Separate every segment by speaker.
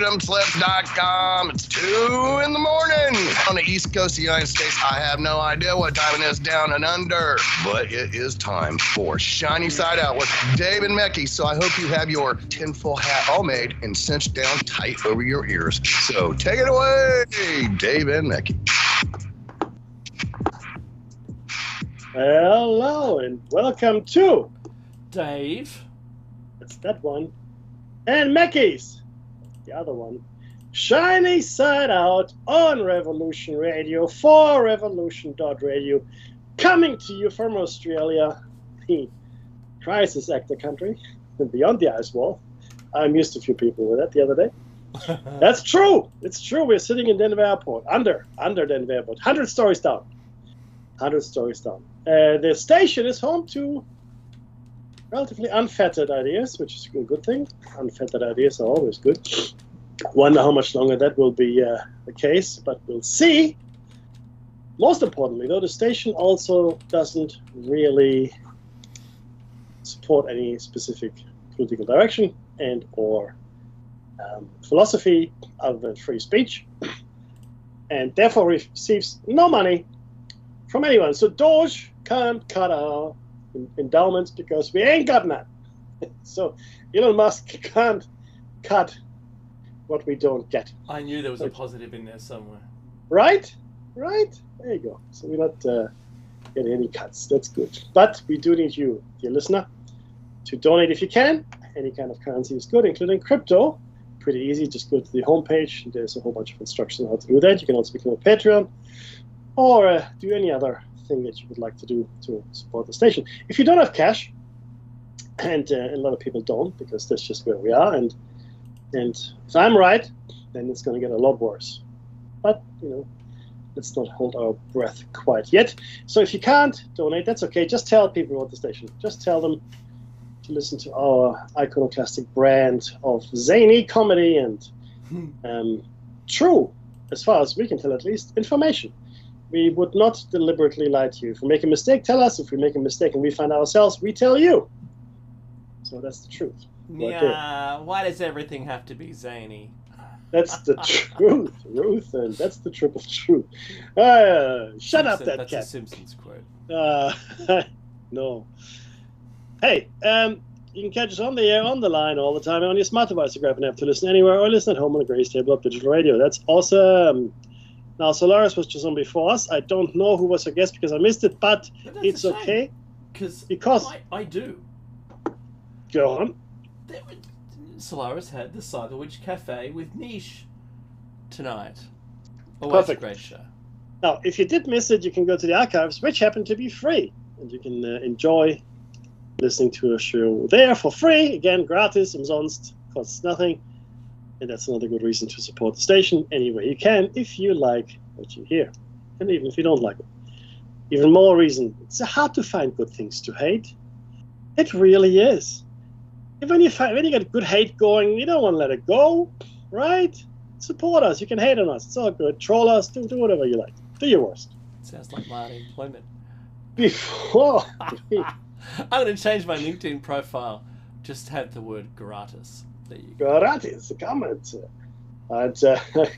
Speaker 1: freedomslips.com. It's 2 in the morning on the East Coast of the United States. I have no idea what time it is down and under, but it is time for Shiny Side Out with Dave and Mecky. So I hope you have your tinfoil hat all made and cinched down tight over your ears. So take it away, Dave and Mecky.
Speaker 2: Hello and welcome to
Speaker 3: Dave.
Speaker 2: That's that one. And Mecky's, the other one. Shiny Side Out on Revolution Radio for Revolution.radio. Coming to you from Australia, the crisis actor country, beyond the ice wall. I amused a few people with that the other day. That's true. It's true. We're sitting in Denver Airport, under Denver Airport, 100 stories down. 100 stories down. The station is home to relatively unfettered ideas, which is a good thing. Unfettered ideas are always good. Wonder how much longer that will be the case, but we'll see. Most importantly, though, the station also doesn't really support any specific political direction and or philosophy other than free speech, and therefore receives no money from anyone. So Doge can't cut our endowments because we ain't got none. So Elon Musk can't cut what we don't get.
Speaker 3: I knew there was a positive in there somewhere.
Speaker 2: Right? Right? There you go. So we're not getting any cuts. That's good. But we do need you, dear listener, to donate if you can. Any kind of currency is good, including crypto. Pretty easy. Just go to the homepage. There's a whole bunch of instructions on how to do that. You can also become a Patreon or do any other thing that you would like to do to support the station. If you don't have cash, and a lot of people don't, because that's just where we are, and if I'm right, then it's going to get a lot worse. But, let's not hold our breath quite yet. So if you can't donate, that's okay. Just tell people about the station. Just tell them to listen to our iconoclastic brand of zany comedy and true, as far as we can tell at least, information. We would not deliberately lie to you. If we make a mistake, tell us. If we make a mistake and we find ourselves, we tell you. So that's the truth.
Speaker 3: Yeah, why does everything have to be zany?
Speaker 2: That's the truth, Ruth, and that's the triple truth. Shut up, that
Speaker 3: that's
Speaker 2: cat.
Speaker 3: That's a Simpsons quote.
Speaker 2: No. Hey, you can catch us on the air, on the line all the time, on your smart device to grab an app to listen anywhere, or listen at home on the Grace Table of Digital Radio. That's awesome. Now, Solaris was just on before us. I don't know who was her guest because I missed it, but it's okay.
Speaker 3: Because I do.
Speaker 2: Go on.
Speaker 3: Solaris had the Cyber Witch Cafe with Niche tonight. Always
Speaker 2: Perfect.
Speaker 3: A great show.
Speaker 2: Now, if you did miss it, you can go to the archives, which happen to be free. And you can enjoy listening to a show there for free. Again, gratis, umsonst, costs nothing. And that's another good reason to support the station any way you can if you like what you hear. And even if you don't like it. Even more reason, it's hard to find good things to hate. It really is. When you get good hate going, you don't want to let it go, right? Support us. You can hate on us. It's all good. Troll us. Do whatever you like. Do your worst.
Speaker 3: Sounds like my unemployment.
Speaker 2: Before...
Speaker 3: I'm going to change my LinkedIn profile. Just have the word gratis. There you
Speaker 2: go. Gratis, comment. I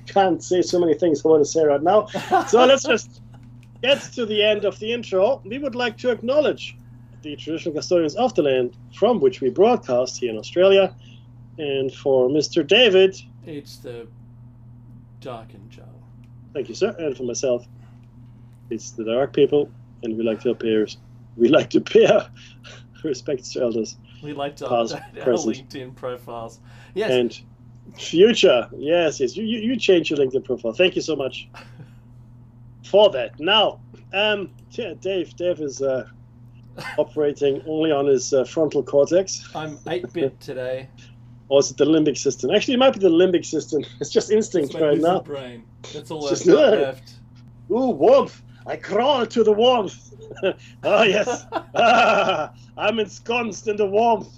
Speaker 2: can't say so many things I want to say right now. So let's just get to the end of the intro. We would like to acknowledge the traditional custodians of the land from which we broadcast here in Australia. And for Mr. David...
Speaker 3: It's the Darken Joe.
Speaker 2: Thank you, sir. And for myself, it's the Dark people. And we like to pay respects to elders.
Speaker 3: We like to
Speaker 2: past,
Speaker 3: update our
Speaker 2: present,
Speaker 3: LinkedIn profiles. Yes.
Speaker 2: And future. Yes. You change your LinkedIn profile. Thank you so much for that. Now, Dave is operating only on his frontal cortex.
Speaker 3: I'm 8-bit today.
Speaker 2: Or is it the limbic system? Actually, it might be the limbic system. It's just instinct right now.
Speaker 3: Brain. That's all
Speaker 2: I've
Speaker 3: got left.
Speaker 2: Ooh, warmth. I crawl to the warmth. Oh, yes. I'm ensconced in the warmth.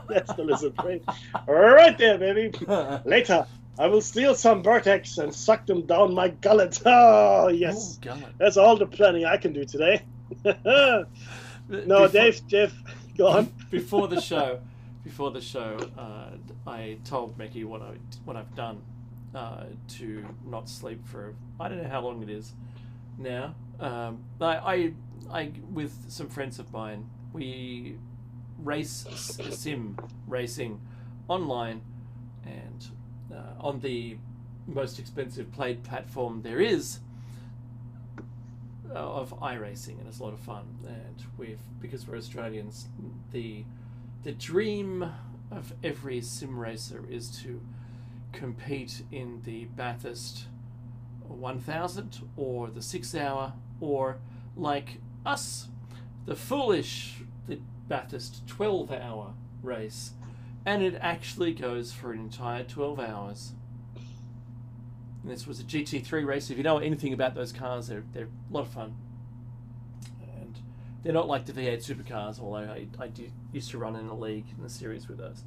Speaker 2: That's the lizard brain. Right there, baby. Later, I will steal some Vertex and suck them down my gullet. Oh, yes.
Speaker 3: Ooh, gullet.
Speaker 2: That's all the planning I can do today. No, Dave, go on.
Speaker 3: Before the show, before the show, I told Mickey what I've done to not sleep for I don't know how long it is now. I with some friends of mine, we race sim racing online, and on the most expensive played platform there is of iRacing, and it's a lot of fun. And because we're Australians, the dream of every sim racer is to compete in the Bathurst 1000 or the 6 hour, or like us, the Bathurst 12 hour race, and it actually goes for an entire 12 hours. And this was a GT3 race. If you know anything about those cars, they're a lot of fun. And they're not like the V8 supercars, although I used to run in a league in the series with those.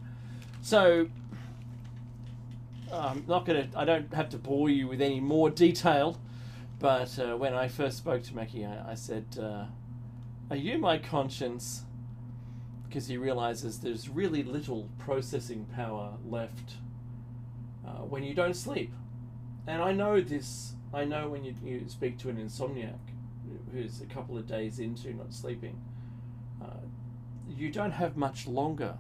Speaker 3: So I don't have to bore you with any more detail, but when I first spoke to Mackie, I said, are you my conscience? Because he realizes there's really little processing power left when you don't sleep. And I know this. I know when you speak to an insomniac who's a couple of days into not sleeping, you don't have much longer.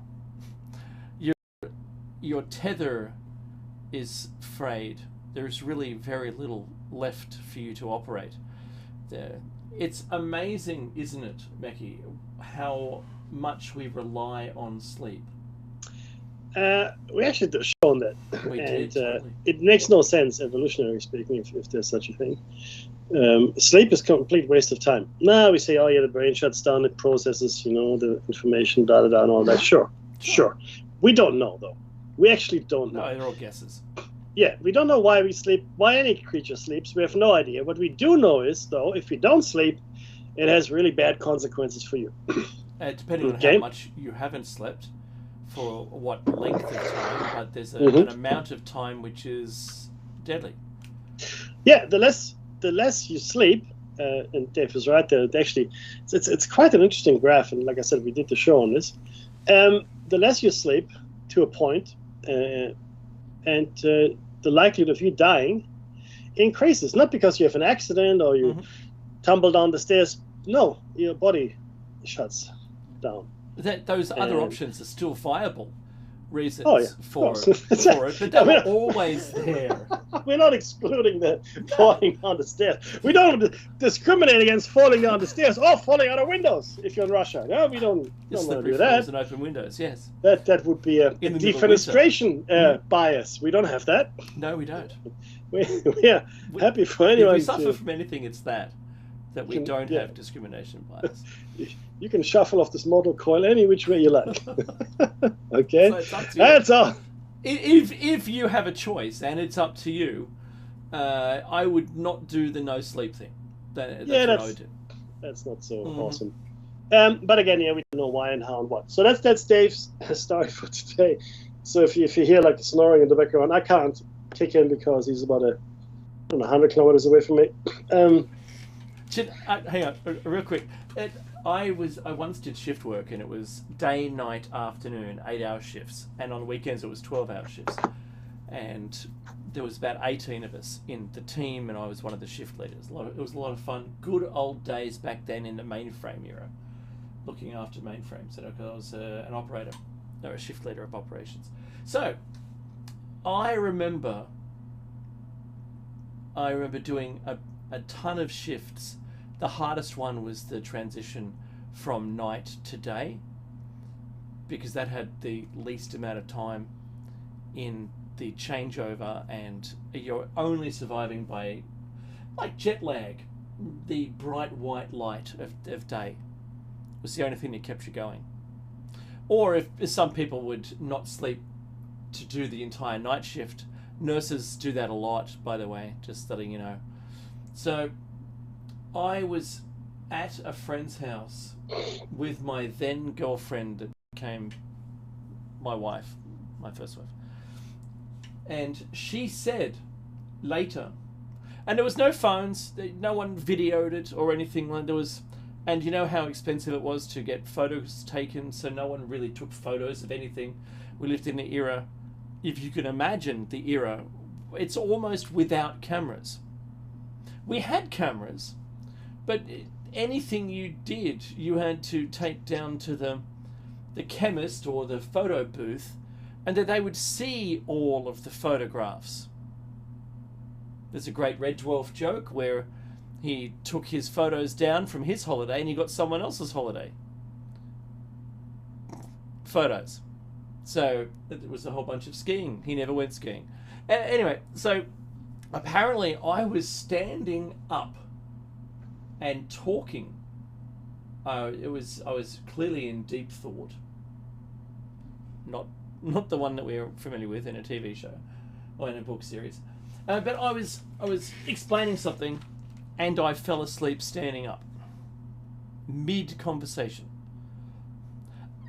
Speaker 3: Your tether is frayed. There's really very little left for you to operate there. It's amazing, isn't it, Mackie, how much we rely on sleep?
Speaker 2: We actually did a show on that.
Speaker 3: We
Speaker 2: and
Speaker 3: did, totally.
Speaker 2: It makes no sense, evolutionary speaking, if there's such a thing. Sleep is a complete waste of time. Now we say, oh yeah, the brain shuts down, it processes, the information, and all that. Sure. We don't know, though. We actually don't know.
Speaker 3: No, they're all guesses.
Speaker 2: Yeah, we don't know why we sleep, why any creature sleeps. We have no idea. What we do know is, though, if you don't sleep, it has really bad consequences for you.
Speaker 3: Depending on how much you haven't slept, for what length of time, but there's an amount of time which is deadly. Yeah,
Speaker 2: the less you sleep, and Dave is right there. Actually, it's quite an interesting graph, and like I said, we did the show on this. The less you sleep, to a point, and the likelihood of you dying increases. Not because you have an accident or you tumble down the stairs. No, your body shuts down.
Speaker 3: Those other options are still viable reasons for it, but they're always there.
Speaker 2: We're not excluding the falling down the stairs. We don't discriminate against falling down the stairs or falling out of windows if you're in Russia. No, we don't want to do that.
Speaker 3: And open windows, yes.
Speaker 2: That would be a defenestration bias. We don't have that.
Speaker 3: No, we don't.
Speaker 2: We're happy for anyone.
Speaker 3: If we suffer from anything, it's that we don't have discrimination bias.
Speaker 2: You can shuffle off this mortal coil any which way you like. Okay?
Speaker 3: So it's up to you.
Speaker 2: That's all.
Speaker 3: If you have a choice, and it's up to you, I would not do the no sleep thing. That's what I would do.
Speaker 2: That's not so awesome. But again, we don't know why and how and what. So that's Dave's story for today. So if you hear like snoring in the background, I can't kick in because he's about 100 kilometers away from me.
Speaker 3: Hang on, real quick. I once did shift work, and it was day, night, afternoon, 8-hour shifts, and on weekends it was 12-hour shifts. And there was about 18 of us in the team, and I was one of the shift leaders. It was a lot of fun. Good old days back then in the mainframe era, looking after mainframes. And I was an operator, or a shift leader of operations. So I remember doing a ton of shifts. The hardest one was the transition from night to day, because that had the least amount of time in the changeover, and you're only surviving by like jet lag. The bright white light of day was the only thing that kept you going. Or if some people would not sleep to do the entire night shift. Nurses do that a lot, by the way, just letting you know. So I was at a friend's house with my then girlfriend that became my wife, my first wife. And she said later, and there was no phones, no one videoed it or anything. There was And you know how expensive it was to get photos taken, so no one really took photos of anything. We lived in an era, if you can imagine the era, it's almost without cameras. We had cameras, but anything you did, you had to take down to the chemist or the photo booth, and that they would see all of the photographs. There's a great Red Dwarf joke where he took his photos down from his holiday and he got someone else's holiday photos. So it was a whole bunch of skiing. He never went skiing. Anyway, so apparently I was standing up and talking. I was clearly in deep thought. Not the one that we're familiar with in a TV show or in a book series. But I was explaining something, and I fell asleep standing up, mid-conversation,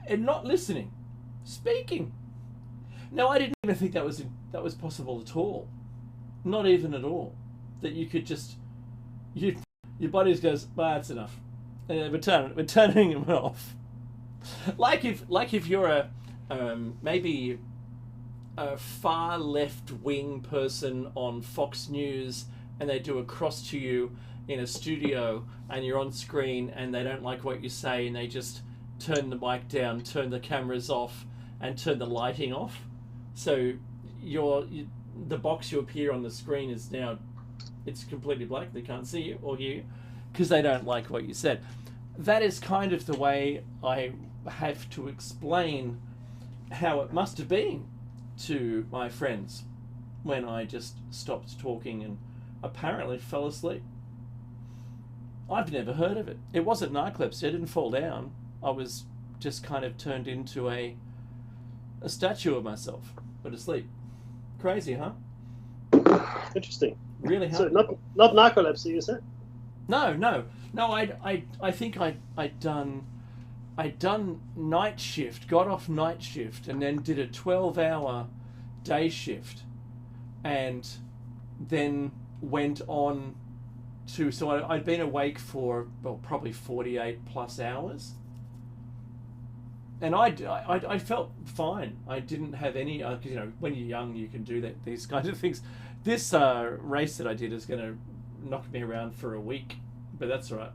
Speaker 3: and not listening, speaking. Now, I didn't even think that was possible at all, not even at all. That you could just your body just goes, well, that's enough, and we're turning it off. Like if you're maybe a far left wing person on Fox News, and they do a cross to you in a studio and you're on screen and they don't like what you say and they just turn the mic down, turn the cameras off and turn the lighting off. So the box you appear on the screen is now, it's completely black. They can't see you or hear you because they don't like what you said. That is kind of the way I have to explain how it must have been to my friends when I just stopped talking and apparently fell asleep. I've never heard of it. It wasn't narcolepsy. I didn't fall down. I was just kind of turned into a statue of myself, but asleep. Crazy, huh?
Speaker 2: Interesting.
Speaker 3: Really?
Speaker 2: So not narcolepsy, you said?
Speaker 3: No. I think I'd done night shift, got off night shift, and then did a 12-hour day shift, and then went on to. So I'd been awake for probably 48 plus hours, and I felt fine. I didn't have any. When you're young, you can do these kinds of things. This race that I did is going to knock me around for a week, but that's all right.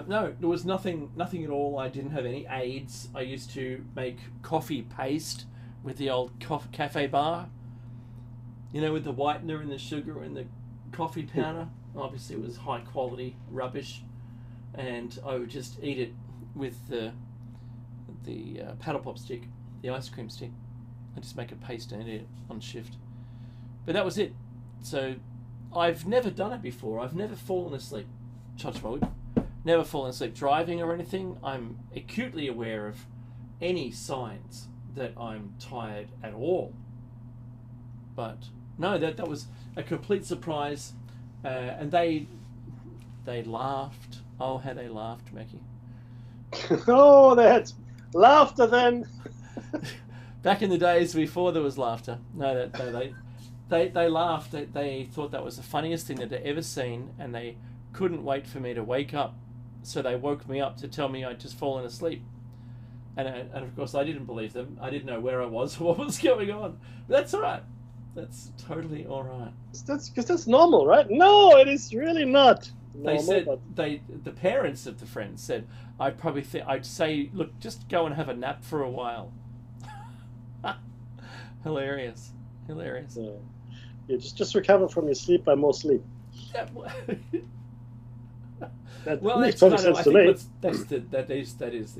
Speaker 3: No, there was nothing at all. I didn't have any aids. I used to make coffee paste with the old cafe bar, with the whitener and the sugar and the coffee powder. Obviously, it was high quality rubbish, and I would just eat it with the paddle pop stick, the ice cream stick. I just make a paste and eat it on shift. But that was it. So I've never done it before. I've never fallen asleep. Touch wood. Never fallen asleep driving or anything. I'm acutely aware of any signs that I'm tired at all. But no, that was a complete surprise. And they laughed. Oh, how they laughed, Mackie.
Speaker 2: Oh, they had laughter then.
Speaker 3: Back in the days before there was laughter. No, they laughed. They thought that was the funniest thing that they'd ever seen, and they couldn't wait for me to wake up. So they woke me up to tell me I'd just fallen asleep. And of course I didn't believe them. I didn't know where I was or what was going on. But that's all right. That's totally all right.
Speaker 2: That's normal, right? No, it is really not normal.
Speaker 3: They said the parents of the friends said I'd say, look, just go and have a nap for a while. Hilarious.
Speaker 2: Yeah, just recover from your sleep by more sleep.
Speaker 3: Yeah,
Speaker 2: That makes perfect sense to me.
Speaker 3: That is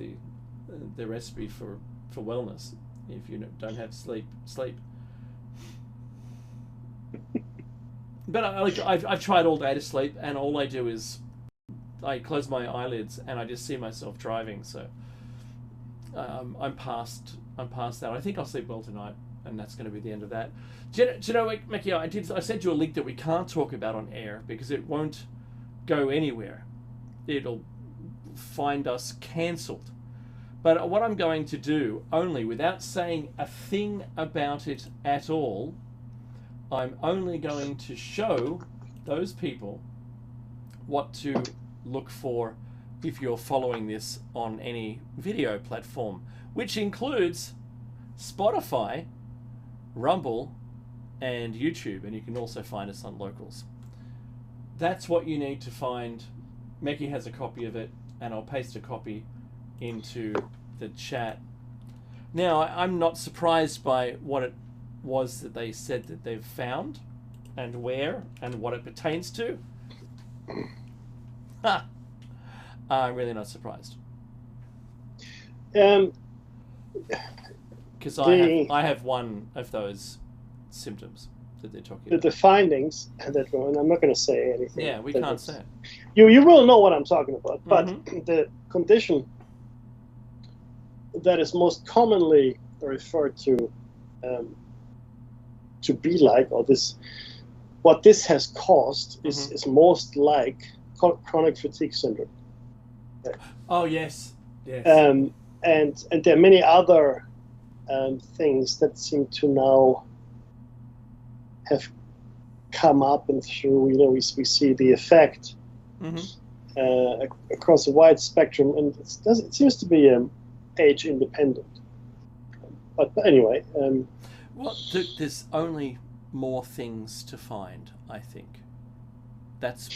Speaker 3: the recipe for wellness. If you don't have sleep. But I've tried all day to sleep, and all I do is I close my eyelids and I just see myself driving. So I'm past that. I think I'll sleep well tonight, and that's going to be the end of that. Do you know, Mackie? I sent you a link that we can't talk about on air because it won't go anywhere. It'll find us cancelled. But what I'm going to do, only without saying a thing about it at all, I'm only going to show those people what to look for if you're following this on any video platform, which includes Spotify, Rumble, and YouTube, and you can also find us on Locals. That's what you need to find. Meki has a copy of it, and I'll paste a copy into the chat. Now, I'm not surprised by what it was that they said that they've found, and where, and what it pertains to. I'm really not surprised. Because I have one of those symptoms that they're talking about.
Speaker 2: The findings that were, and I'm not going to say anything.
Speaker 3: Yeah, we can't say it.
Speaker 2: You will know what I'm talking about, but the condition that is most commonly referred to be like, or this, what this has caused is most like chronic fatigue syndrome.
Speaker 3: Oh yes, yes.
Speaker 2: And there are many other things that seem to now have come up and through. You know, we see the effect across a wide spectrum, and it seems to be age independent. But anyway,
Speaker 3: well, there's only more things to find. I think that's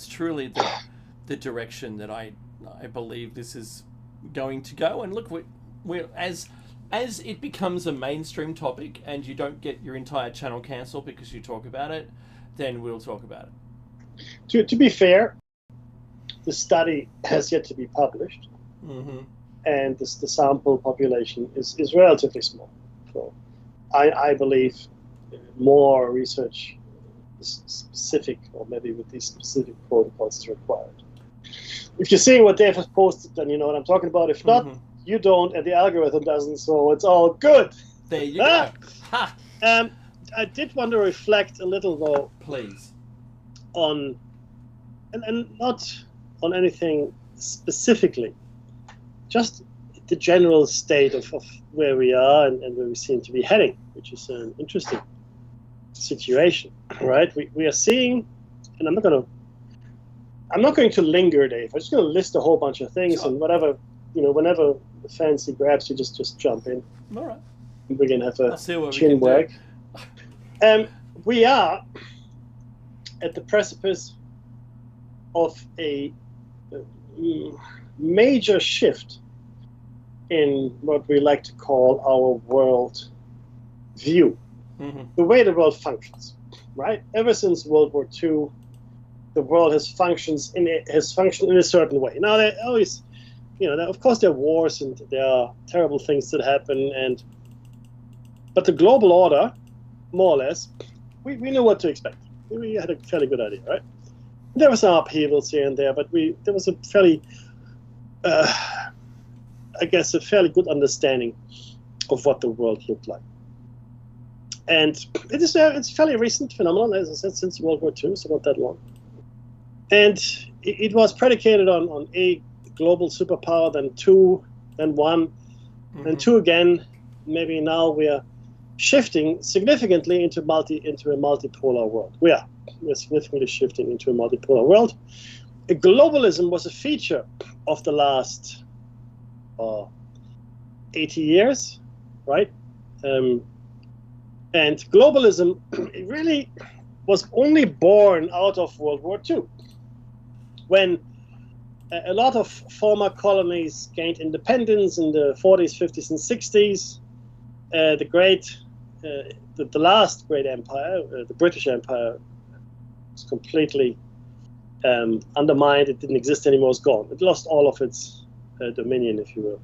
Speaker 3: truly the direction that I believe this is going to go. And look, we're as it becomes a mainstream topic and you don't get your entire channel cancelled because you talk about it, then we'll talk about it.
Speaker 2: To be fair, the study has yet to be published, and the sample population is relatively small. So I believe more research is specific, or maybe with these specific protocols, is required. If you're seeing what Dave has posted, then you know what I'm talking about. If not, you don't, and the algorithm doesn't, so it's all good.
Speaker 3: There you go. Ha.
Speaker 2: I did want to reflect a little, though,
Speaker 3: please,
Speaker 2: on, and not on anything specifically, just the general state of where we are and where we seem to be heading, which is an interesting situation, right? We are seeing, and I'm not going to linger, Dave. I'm just going to list a whole bunch of things, and whatever, whenever the fancy grabs you, just jump in.
Speaker 3: All right.
Speaker 2: We can have a
Speaker 3: chin
Speaker 2: wag. We are at the precipice of a major shift in what we like to call our world view, the way the world functions, right? Ever since World War II, the world has functioned in a certain way. Now, there always, of course, there are wars and there are terrible things that happen, but the global order, more or less, we knew what to expect. We had a fairly good idea, right? There were some upheavals here and there, but there was a fairly, a fairly good understanding of what the world looked like. And it's a fairly recent phenomenon, as I said, since World War II, so not that long. And it was predicated on a global superpower, then two, then one, then two again. Maybe now we are shifting significantly into a multipolar world. We're significantly shifting into a multipolar world. Globalism was a feature of the last 80 years, right? And globalism really was only born out of World War II, when a lot of former colonies gained independence in the 40s, 50s, and 60s. The last great empire, the British Empire, was completely undermined. It didn't exist anymore. It's gone. It lost all of its dominion, if you will.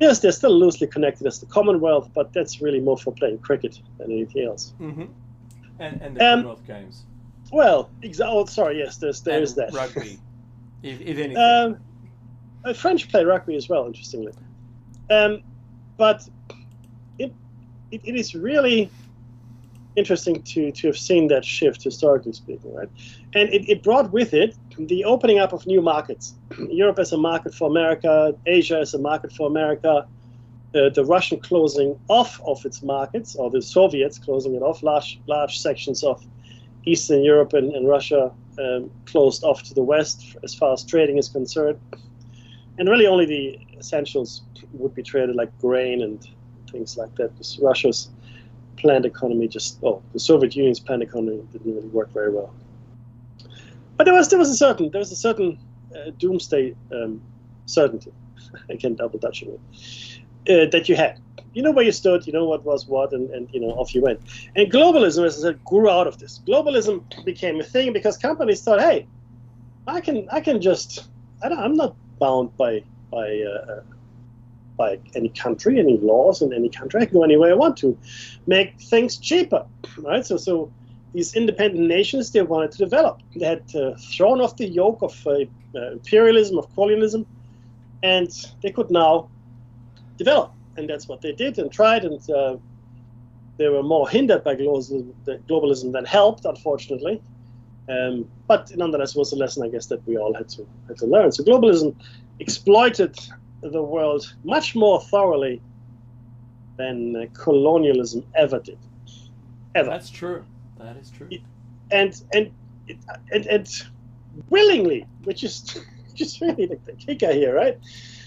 Speaker 2: Yes, they're still loosely connected as the Commonwealth, but that's really more for playing cricket than anything else.
Speaker 3: And the Commonwealth Games.
Speaker 2: Well, sorry, yes, there is that.
Speaker 3: Rugby, if anything.
Speaker 2: French play rugby as well, interestingly. But it is really interesting to have seen that shift, historically speaking, right? And it brought with it the opening up of new markets. Europe as a market for America, Asia as a market for America, the Russian closing off of its markets, or the Soviets closing it off, large sections of Eastern Europe and Russia closed off to the West as far as trading is concerned. And really only the essentials would be traded, like grain and things like that. Because Russia's planned economy the Soviet Union's planned economy didn't really work very well. But there was a certain doomsday certainty. Again, double dutching it, that you had. You know where you stood, you know what was what, and off you went. And globalism, as I said, grew out of this. Globalism became a thing because companies thought, hey, I'm not bound by any country, any laws in any country. I can go anywhere I want to, make things cheaper, right? So these independent nations, they wanted to develop. They had thrown off the yoke of imperialism, of colonialism, and they could now develop. And that's what they did and tried, and they were more hindered by globalism than helped, unfortunately. But nonetheless, it was a lesson, I guess, that we all had to learn. So globalism exploited the world much more thoroughly than colonialism ever did. Ever.
Speaker 3: That's true. That is true.
Speaker 2: And willingly, which is really the kicker here, right?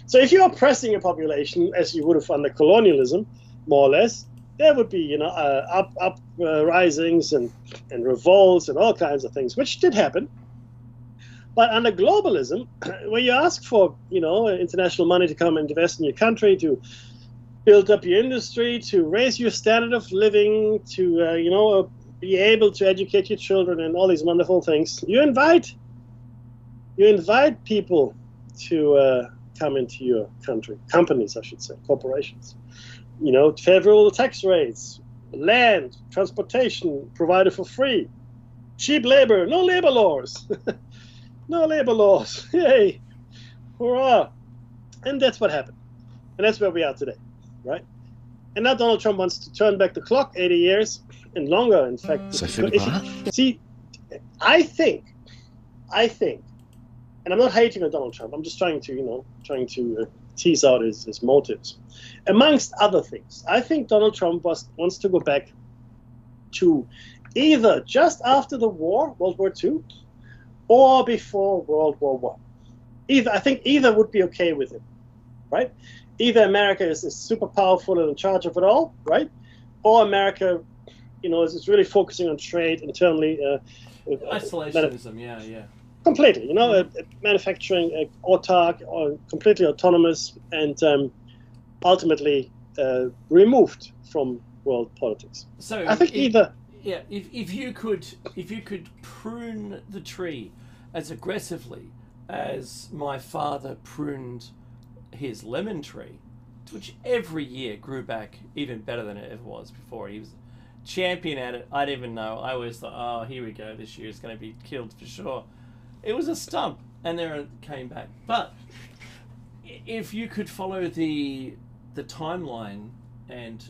Speaker 2: So if you're oppressing a population, as you would have under colonialism, more or less, there would be, uprisings and revolts and all kinds of things, which did happen. But under globalism, where you ask for, international money to come and invest in your country, to build up your industry, to raise your standard of living, to, be able to educate your children and all these wonderful things, you invite people to come into your country, companies, I should say, corporations. Favorable tax rates, land, transportation provided for free, cheap labor, no labor laws. No labor laws. Yay. Hurrah. And that's what happened. And that's where we are today, right? And now Donald Trump wants to turn back the clock 80 years and longer, in fact. See, I think, and I'm not hating on Donald Trump, I'm just trying to tease out his motives. Amongst other things, I think Donald Trump wants to go back to either just after the war, World War II, or before World War I. I think either would be okay with him, right? Either America is super powerful and in charge of it all, right? Or America, is really focusing on trade internally.
Speaker 3: Isolationism, yeah.
Speaker 2: Completely, manufacturing, autark, or completely autonomous, and ultimately removed from world politics.
Speaker 3: So
Speaker 2: I think either.
Speaker 3: Yeah, if you could prune the tree as aggressively as my father pruned his lemon tree, which every year grew back even better than it ever was before. He was champion at it. I didn't even know. I always thought, oh, here we go. This year it's going to be killed for sure. It was a stump, and then it came back. But if you could follow the timeline and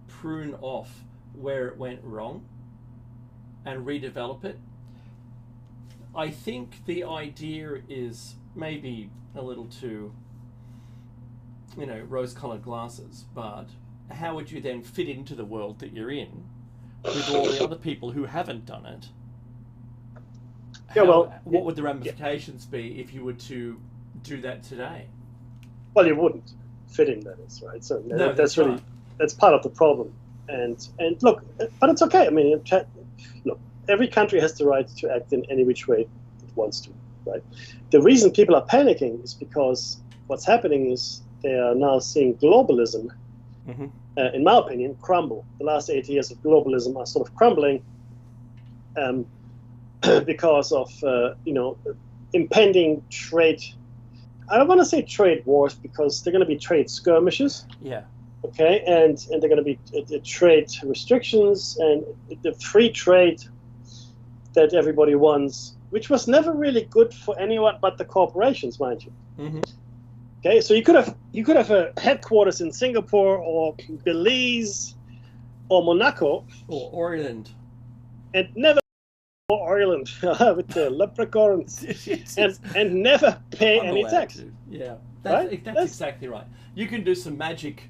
Speaker 3: prune off where it went wrong and redevelop it, I think the idea is maybe a little too, rose-colored glasses, but how would you then fit into the world that you're in with all the other people who haven't done it? What would the ramifications be if you were to do that today?
Speaker 2: Well, you wouldn't fit in, that is, right? So that's part of the problem. And look, but it's okay. I mean, look, every country has the right to act in any which way it wants to, right? The reason people are panicking is because what's happening is they are now seeing globalism, in my opinion, crumble. The last 80 years of globalism are sort of crumbling because of, impending trade. I don't want to say trade wars because they're going to be trade skirmishes.
Speaker 3: Yeah.
Speaker 2: Okay, and they're going to be trade restrictions and the free trade that everybody wants, which was never really good for anyone but the corporations, mind you.
Speaker 3: Mm-hmm.
Speaker 2: Okay, so you could have a headquarters in Singapore or Belize or Monaco
Speaker 3: or Ireland,
Speaker 2: and never Ireland with the leprechauns and never pay any tax.
Speaker 3: Yeah, that's exactly right. You can do some magic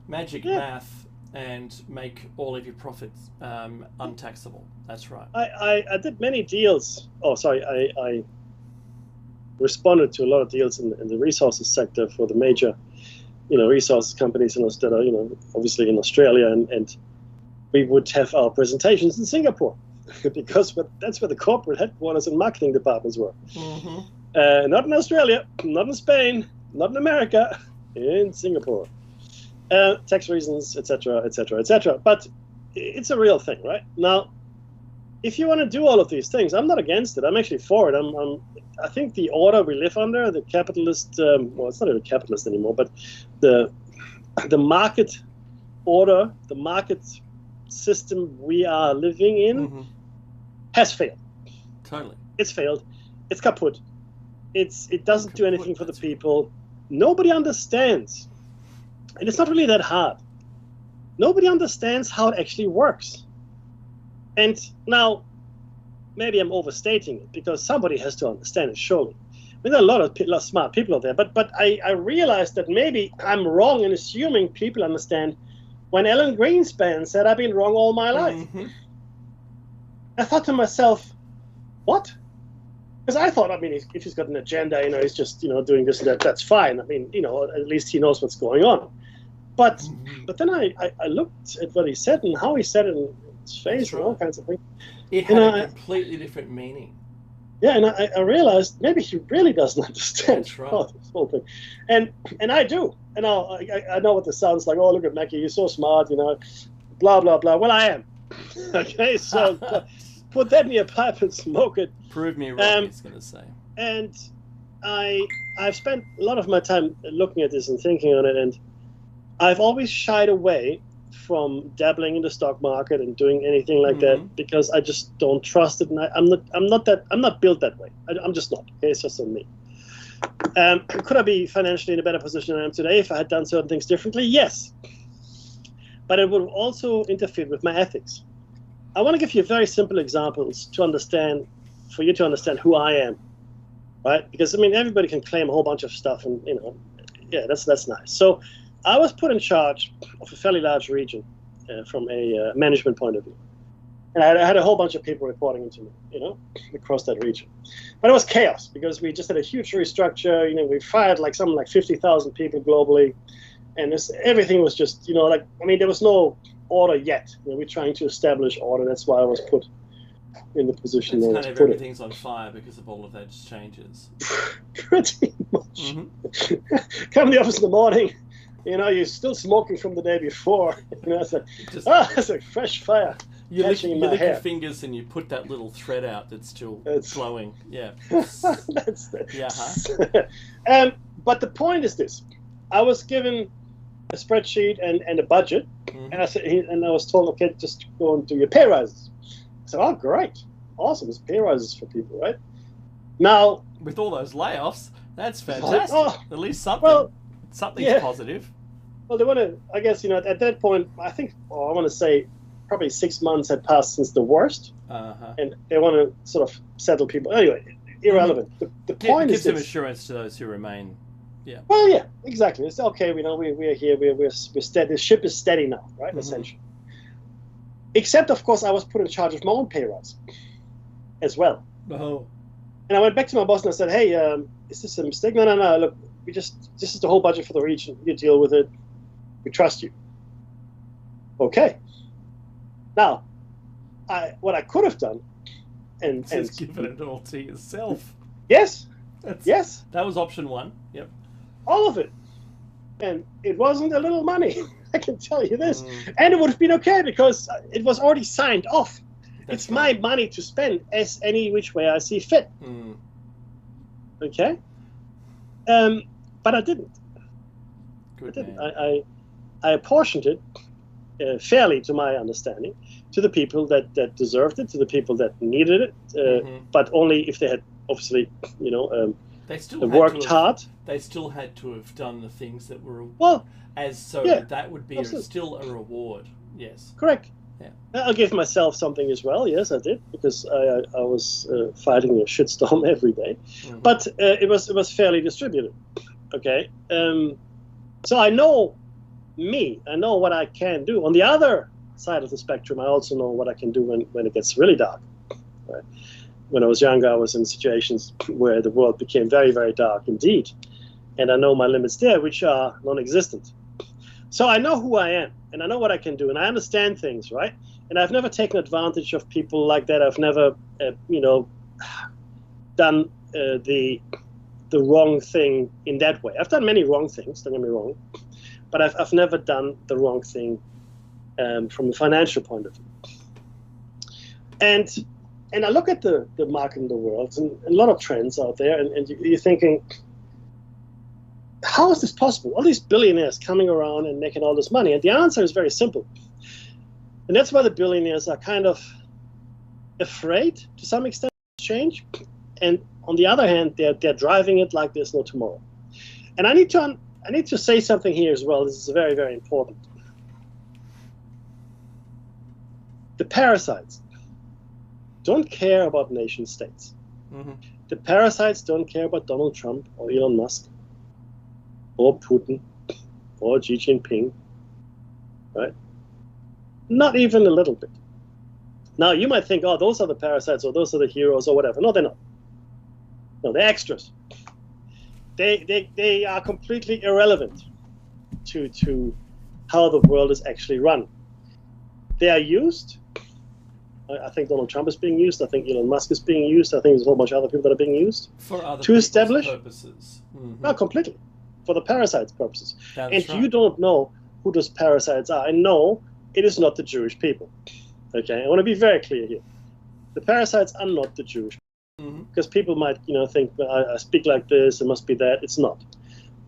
Speaker 3: math and make all of your profits untaxable. That's right.
Speaker 2: I did many deals. Oh, sorry. I responded to a lot of deals in the resources sector for the major, resources companies that are, obviously in Australia, and we would have our presentations in Singapore because that's where the corporate headquarters and marketing departments were.
Speaker 3: Mm-hmm.
Speaker 2: Not in Australia, not in Spain, not in America, in Singapore. Tax reasons, etc., etc., etc. But it's a real thing, right? Now, if you want to do all of these things, I'm not against it. I'm actually for it. I think the order we live under, the capitalist, well, it's not even capitalist anymore, but the market order, the market system we are living in,
Speaker 3: Mm-hmm.
Speaker 2: has failed.
Speaker 3: Totally.
Speaker 2: It's failed. It's kaput. It doesn't do anything for the people. Nobody understands. And it's not really that hard. Nobody understands how it actually works. And now, maybe I'm overstating it because somebody has to understand it, surely. I mean, there are a lot of smart people out there, but I realized that maybe I'm wrong in assuming people understand when Alan Greenspan said I've been wrong all my life.
Speaker 3: Mm-hmm.
Speaker 2: I thought to myself, what? Because I thought, if he's got an agenda, he's just, doing this and that, that's fine. At least he knows what's going on. But then I looked at what he said and how he said it in his face and all kinds of things.
Speaker 3: It had a completely different meaning.
Speaker 2: Yeah, and I realized maybe he really doesn't understand
Speaker 3: That's right.
Speaker 2: this whole thing. And I do. And I know what this sounds like. Oh, look at Mackie, you're so smart, blah, blah, blah. Well, I am. Okay, so put that in your pipe and smoke it.
Speaker 3: Prove me wrong, he's going to say.
Speaker 2: And I've spent a lot of my time looking at this and thinking on it, and I've always shied away from dabbling in the stock market and doing anything like that because I just don't trust it, and I'm not built that way. I'm just not. Okay, it's just on me. Could I be financially in a better position than I am today if I had done certain things differently? Yes, but it would have also interfered with my ethics. I want to give you very simple examples for you to understand who I am, right? Because everybody can claim a whole bunch of stuff, and yeah, that's nice. So I was put in charge of a fairly large region from a management point of view. And I had a whole bunch of people reporting into me, across that region. But it was chaos because we just had a huge restructure. We fired something like 50,000 people globally. And everything was just, there was no order yet. We're trying to establish order. That's why I was put in the position that I was put in.
Speaker 3: Everything's on fire because of all of those changes.
Speaker 2: Pretty much. Mm-hmm. Come to the office in the morning. You're still smoking from the day before. It's like fresh fire.
Speaker 3: You lick
Speaker 2: hair.
Speaker 3: your fingers and you put that little thread out that's still glowing. Yeah.
Speaker 2: That's the,
Speaker 3: yeah.
Speaker 2: But the point is this: I was given a spreadsheet and a budget, and I was told, okay, just go and do your pay rises. I said, oh, great, awesome! There's pay rises for people, right? Now,
Speaker 3: with all those layoffs, that's fantastic. At least something.
Speaker 2: Well,
Speaker 3: something's positive.
Speaker 2: Well, they want to, I guess, at that point, I think, I want to say probably 6 months had passed since the worst. And they want to sort of settle people. Anyway, irrelevant. The point is
Speaker 3: give some assurance to those who remain. Yeah.
Speaker 2: Well, yeah, exactly. It's okay. We're here. We're steady. The ship is steady now, right? Essentially. Except, of course, I was put in charge of my own pay rise as well.
Speaker 3: Oh.
Speaker 2: And I went back to my boss and I said, hey, is this a mistake? No. Look, this is the whole budget for the region. You deal with it. We trust you. Okay. Now, what I could have done, and
Speaker 3: just given it all to yourself.
Speaker 2: Yes. Yes.
Speaker 3: That was option one. Yep.
Speaker 2: All of it, and it wasn't a little money. I can tell you this, and it would have been okay because it was already signed off. It's my money to spend as any which way I see fit. Okay. But I didn't.
Speaker 3: Good
Speaker 2: I didn't.
Speaker 3: Man.
Speaker 2: I apportioned it fairly, to my understanding, to the people that deserved it, to the people that needed it, but only if they had obviously,
Speaker 3: they still
Speaker 2: worked hard.
Speaker 3: They still had to have done the things that were that would be still a reward. Yes.
Speaker 2: Correct.
Speaker 3: Yeah.
Speaker 2: I'll give myself something as well. Yes, I did, because I was fighting a shitstorm every day, but it was fairly distributed. Okay. So I know me. I know what I can do. On the other side of the spectrum, I also know what I can do when it gets really dark. Right? When I was younger, I was in situations where the world became very, very dark indeed. And I know my limits there, which are non-existent. So I know who I am, and I know what I can do, and I understand things, right? And I've never taken advantage of people like that. I've never, done the wrong thing in that way. I've done many wrong things, don't get me wrong, but I've never done the wrong thing from a financial point of view. And I look at the market in the world, and a lot of trends out there, and you're thinking, how is this possible? All these billionaires coming around and making all this money. And the answer is very simple. And that's why the billionaires are kind of afraid to some extent of change. And on the other hand, they're driving it like there's no tomorrow. And I need to say something here as well. This is very, very important. The parasites don't care about nation states.
Speaker 3: Mm-hmm.
Speaker 2: The parasites don't care about Donald Trump or Elon Musk or Putin or Xi Jinping, right? Not even a little bit. Now, you might think, oh, those are the parasites or those are the heroes or whatever. No, they're not. No, they're extras. They are completely irrelevant to how the world is actually run. They are used. I think Donald Trump is being used. I think Elon Musk is being used. I think there's a whole bunch of other people that are being used
Speaker 3: for other
Speaker 2: to establish
Speaker 3: purposes. Mm-hmm.
Speaker 2: No, completely for the parasites' purposes.
Speaker 3: That's
Speaker 2: and
Speaker 3: right.
Speaker 2: You don't know who those parasites are. And no, it is not the Jewish people. Okay, I want to be very clear here. The parasites are not the Jewish people.
Speaker 3: Mm-hmm.
Speaker 2: Because people might, think, well, I speak like this, it must be that. It's not.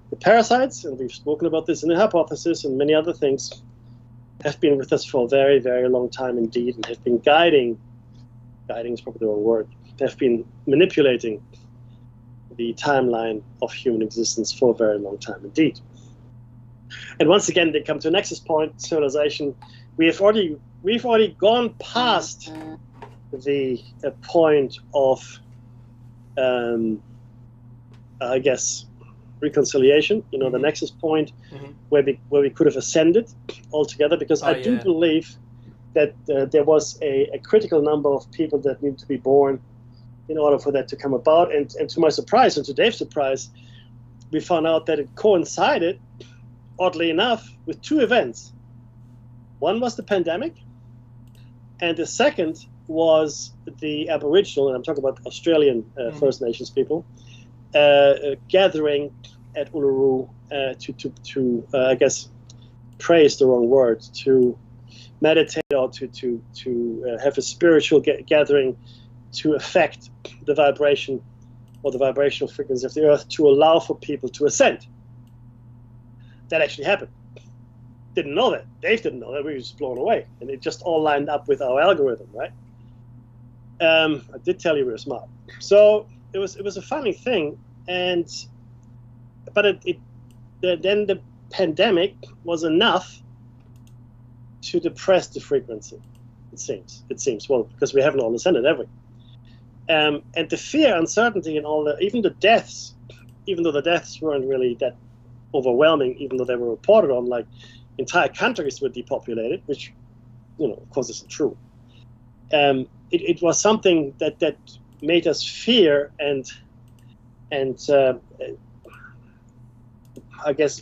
Speaker 2: The parasites, and we've spoken about this in the hypothesis and many other things, have been with us for a very, very long time indeed, and have been guiding is probably the wrong word, have been manipulating the timeline of human existence for a very long time indeed. And once again, they come to a nexus point, civilization. We've already gone past the point of, I guess, reconciliation. The nexus point
Speaker 3: Mm-hmm.
Speaker 2: where we could have ascended altogether. Because I do believe that there was a critical number of people that need to be born in order for that to come about. And to my surprise, and to Dave's surprise, we found out that it coincided, oddly enough, with two events. One was the pandemic, and the second was the Aboriginal, and I'm talking about Australian First Nations people, gathering at Uluru to I guess, pray is the wrong word, to meditate or to have a spiritual gathering to affect the vibration or the vibrational frequency of the earth to allow for people to ascend. That actually happened. Didn't know that. Dave didn't know that. We were just blown away. And it just all lined up with our algorithm, right? I did tell you we were smart. So it was a funny thing. But then the pandemic was enough to depress the frequency, it seems. Well, because we haven't all ascended, have we? And the fear, uncertainty, and even the deaths, even though the deaths weren't really that overwhelming, even though they were reported on, like entire countries were depopulated, which, of course isn't true. It was something that made us fear and I guess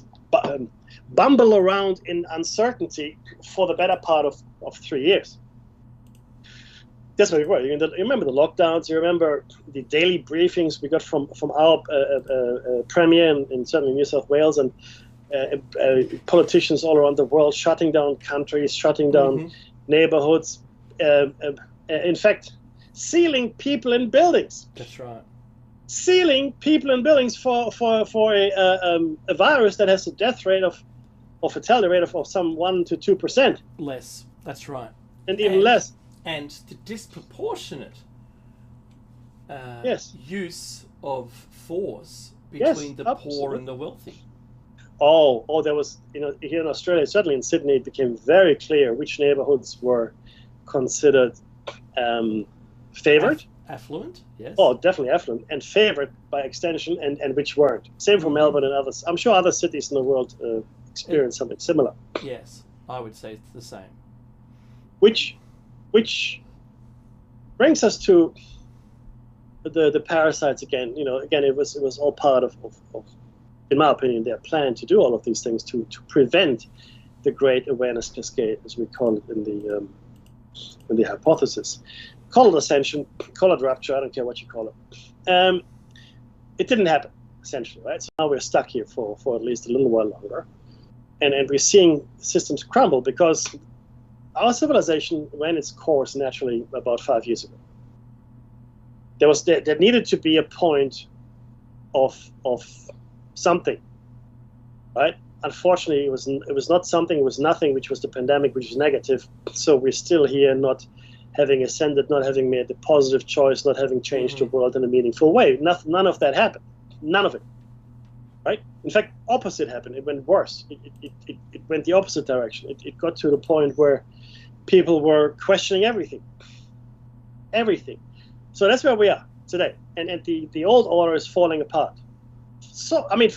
Speaker 2: bumble around in uncertainty for the better part of 3 years. That's what we were. You remember the lockdowns. You remember the daily briefings we got from our premier in certainly New South Wales, and politicians all around the world shutting down countries, shutting down neighborhoods. In fact, sealing people in buildings.
Speaker 3: That's right.
Speaker 2: Sealing people in buildings for a virus that has a death rate or fatality rate of some 1 to 2%.
Speaker 3: Less. That's right.
Speaker 2: And even less.
Speaker 3: And the disproportionate use of force between the poor and the wealthy.
Speaker 2: Oh, there was, here in Australia, certainly in Sydney, it became very clear which neighborhoods were considered favored.
Speaker 3: Affluent, yes.
Speaker 2: Oh, definitely affluent, and favored by extension, and which weren't. Same for Melbourne and others. I'm sure other cities in the world experienced something similar.
Speaker 3: Yes, I would say it's the same.
Speaker 2: Which brings us to the parasites again. Again, it was all part of, in my opinion, their plan to do all of these things to prevent the Great Awareness Cascade, as we call it in the hypothesis. Call it ascension, call it rapture, I don't care what you call it. It didn't happen, essentially, right? So now we're stuck here for at least a little while longer. And we're seeing systems crumble because our civilization ran its course naturally about 5 years ago. There needed to be a point of something, right? Unfortunately, it was not something, it was nothing, which was the pandemic, which was negative. So we're still here, not having ascended, not having made the positive choice, not having changed the world in a meaningful way. None of that happened. None of it, right? In fact, opposite happened. It went worse. It went the opposite direction. It got to the point where people were questioning everything. Everything. So that's where we are today. And the old order is falling apart. So, I mean,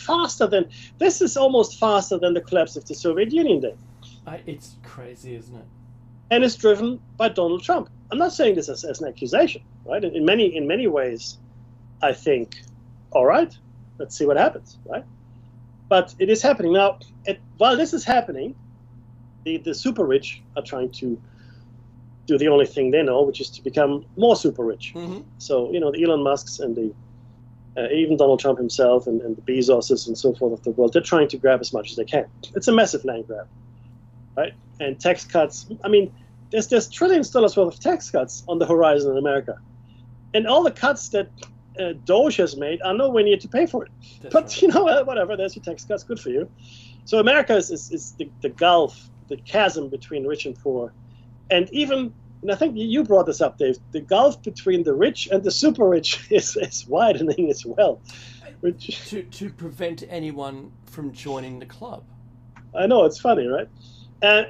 Speaker 2: this is almost faster than the collapse of the Soviet Union did.
Speaker 3: It's crazy, isn't it?
Speaker 2: And it's driven by Donald Trump. I'm not saying this as an accusation, right? In many ways, I think, all right, let's see what happens, right? But it is happening. Now, while this is happening, the super rich are trying to do the only thing they know, which is to become more super rich. Mm-hmm. So, the Elon Musks and even Donald Trump himself and the Bezoses and so forth of the world, they're trying to grab as much as they can. It's a massive land grab, right? And tax cuts. I mean, there's trillions of dollars worth of tax cuts on the horizon in America. And all the cuts that Doge has made are nowhere near to pay for it. That's but, right. Whatever, there's your tax cuts, good for you. So America is the gulf, the chasm between rich and poor. And I think you brought this up, Dave, the gulf between the rich and the super rich is widening as well.
Speaker 3: To prevent anyone from joining the club.
Speaker 2: I know, it's funny, right?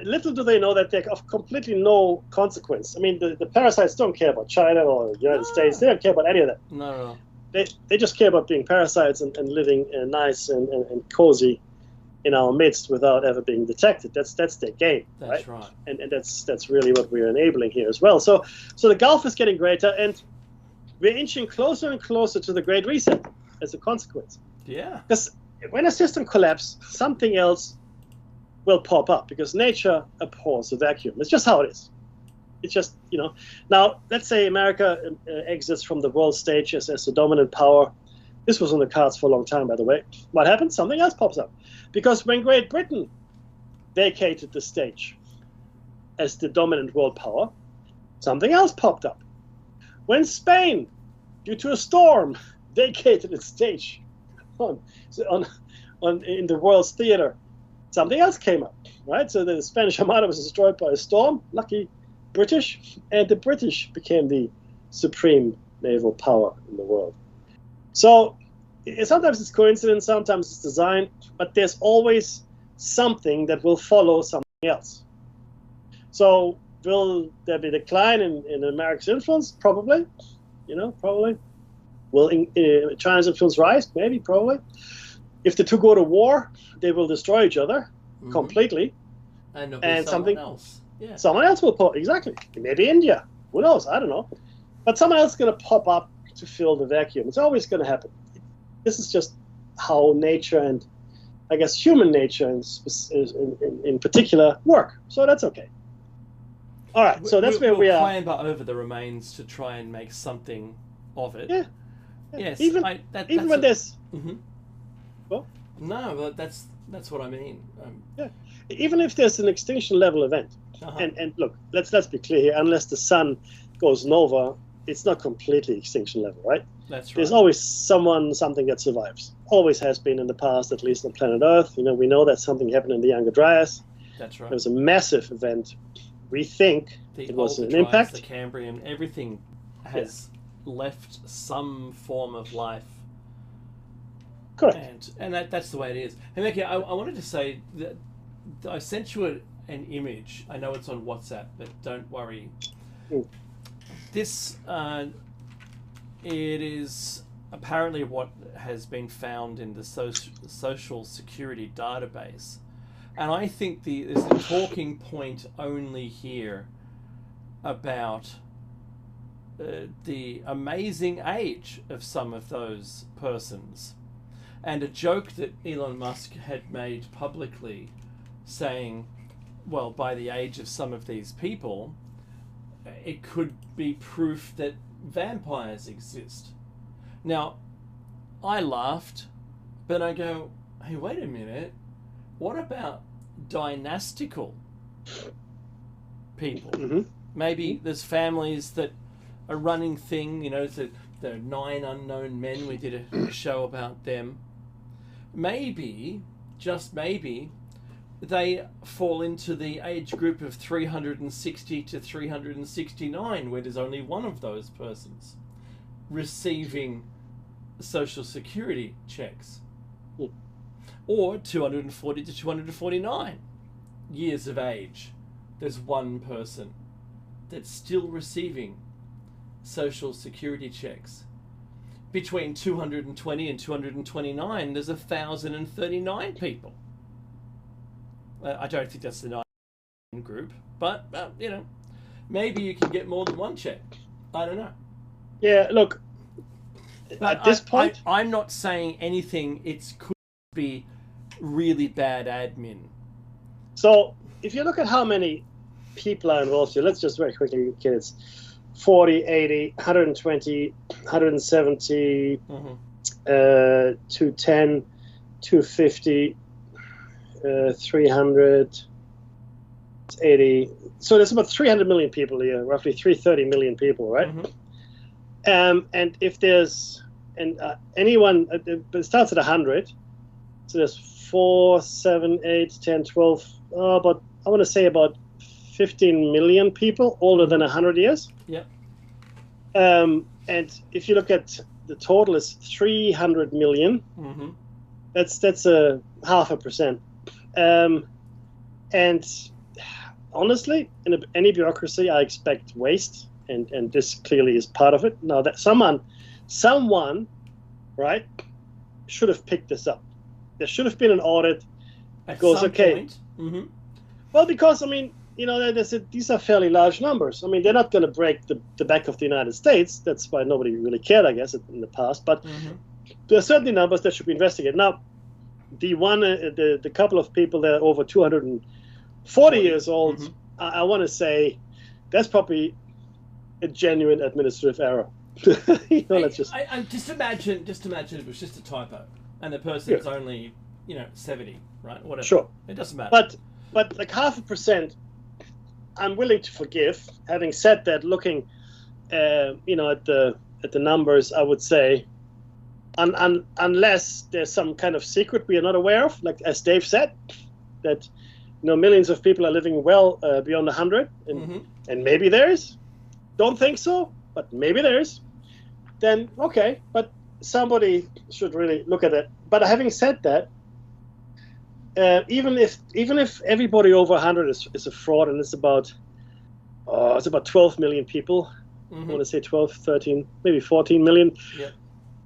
Speaker 2: Little do they know that they're of completely no consequence. I mean, the parasites don't care about China or the United States. They don't care about any of that.
Speaker 3: No.
Speaker 2: They just care about being parasites and living nice and cozy in our midst without ever being detected. That's their game.
Speaker 3: That's right.
Speaker 2: And that's really what we're enabling here as well. So the gulf is getting greater, and we're inching closer and closer to the Great Reset as a consequence.
Speaker 3: Yeah.
Speaker 2: Because when a system collapses, something else will pop up, because nature abhors a vacuum. It's just how it is. It's just, Now, let's say America exits from the world stage as the dominant power. This was on the cards for a long time, by the way. What happens? Something else pops up. Because when Great Britain vacated the stage as the dominant world power, something else popped up. When Spain, due to a storm, vacated its stage in the world's theater, something else came up, right? So the Spanish Armada was destroyed by a storm, lucky British, and the British became the supreme naval power in the world. So sometimes it's coincidence, sometimes it's design, but there's always something that will follow something else. So will there be a decline in America's influence? Probably, probably. Will China's influence rise? Maybe, probably. If the two go to war, they will destroy each other completely.
Speaker 3: And someone else. Yeah.
Speaker 2: Someone else will pop, exactly. Maybe India. Who knows? I don't know. But someone else is going to pop up to fill the vacuum. It's always going to happen. This is just how nature and, I guess, human nature in particular work. So that's okay. All right, so that's where we are.
Speaker 3: We'll clamber over the remains to try and make something of it.
Speaker 2: Yeah.
Speaker 3: Yes.
Speaker 2: Even when there's...
Speaker 3: Mm-hmm.
Speaker 2: Well?
Speaker 3: No, but that's what I mean.
Speaker 2: Yeah. Even if there's an extinction level event, and look, let's be clear here. Unless the sun goes nova, it's not completely extinction level, right?
Speaker 3: That's right.
Speaker 2: There's always something that survives. Always has been in the past, at least on planet Earth. We know that something happened in the Younger Dryas.
Speaker 3: That's right.
Speaker 2: There was a massive event. We think it was an impact.
Speaker 3: The Cambrian, everything has left some form of life.
Speaker 2: Correct.
Speaker 3: And that's the way it is. And Mickey, I wanted to say that I sent you an image. I know it's on WhatsApp, but don't worry. This, it is apparently what has been found in the Social Security database. And I think there's a talking point only here about the amazing age of some of those persons. And a joke that Elon Musk had made publicly saying, well, by the age of some of these people, it could be proof that vampires exist. Now, I laughed, but I go, hey, wait a minute. What about dynastical people?
Speaker 2: Mm-hmm.
Speaker 3: Maybe there's families that are running thing, the 9 unknown men, we did a show about them. Maybe, just maybe, they fall into the age group of 360 to 369, where there's only one of those persons receiving Social Security checks. Or 240 to 249 years of age, there's one person that's still receiving Social Security checks. Between 220 and 229, there's 1,039 people. I don't think that's the 9 group, but, maybe you can get more than one check. I don't know.
Speaker 2: Yeah, look,
Speaker 3: but
Speaker 2: at this point...
Speaker 3: I'm not saying anything. It could be really bad admin.
Speaker 2: So, if you look at how many people are involved here, let's just very quickly get it. 40, 80, 120, 170, 210, 250, 300, 80. So there's about 300 million people here, roughly 330 million people, right? And if there's anyone, it starts at 100. So there's 4, 7, 8, 10, 12, about, I want to say about 15 million people older than 100 years.
Speaker 3: Yeah.
Speaker 2: And if you look at the total is 300 million.
Speaker 3: Mm-hmm.
Speaker 2: That's a 0.5%. And honestly, in any bureaucracy, I expect waste, and this clearly is part of it. Now that someone, right, should have picked this up. There should have been an audit.
Speaker 3: At
Speaker 2: goes,
Speaker 3: some
Speaker 2: okay.
Speaker 3: point. Mm-hmm.
Speaker 2: Well, because these are fairly large numbers. I mean, they're not going to break the back of the United States. That's why nobody really cared, I guess, in the past. But there are certainly numbers that should be investigated. Now, the couple of people that are over 240 years old, I want to say that's probably a genuine administrative error. Let's just.
Speaker 3: I just imagine it was just a typo, and the person's only 70, right? Whatever.
Speaker 2: Sure.
Speaker 3: It doesn't matter.
Speaker 2: But like 0.5%, I'm willing to forgive. Having said that, looking, at the numbers, I would say, unless there's some kind of secret we are not aware of, like as Dave said, that millions of people are living well beyond 100, and maybe there is. Don't think so, but maybe there is. Then okay, but somebody should really look at it. But having said that, even if everybody over 100 is a fraud, and it's about 12 million people, I want to say 12, 13, maybe 14 million.
Speaker 3: Yeah.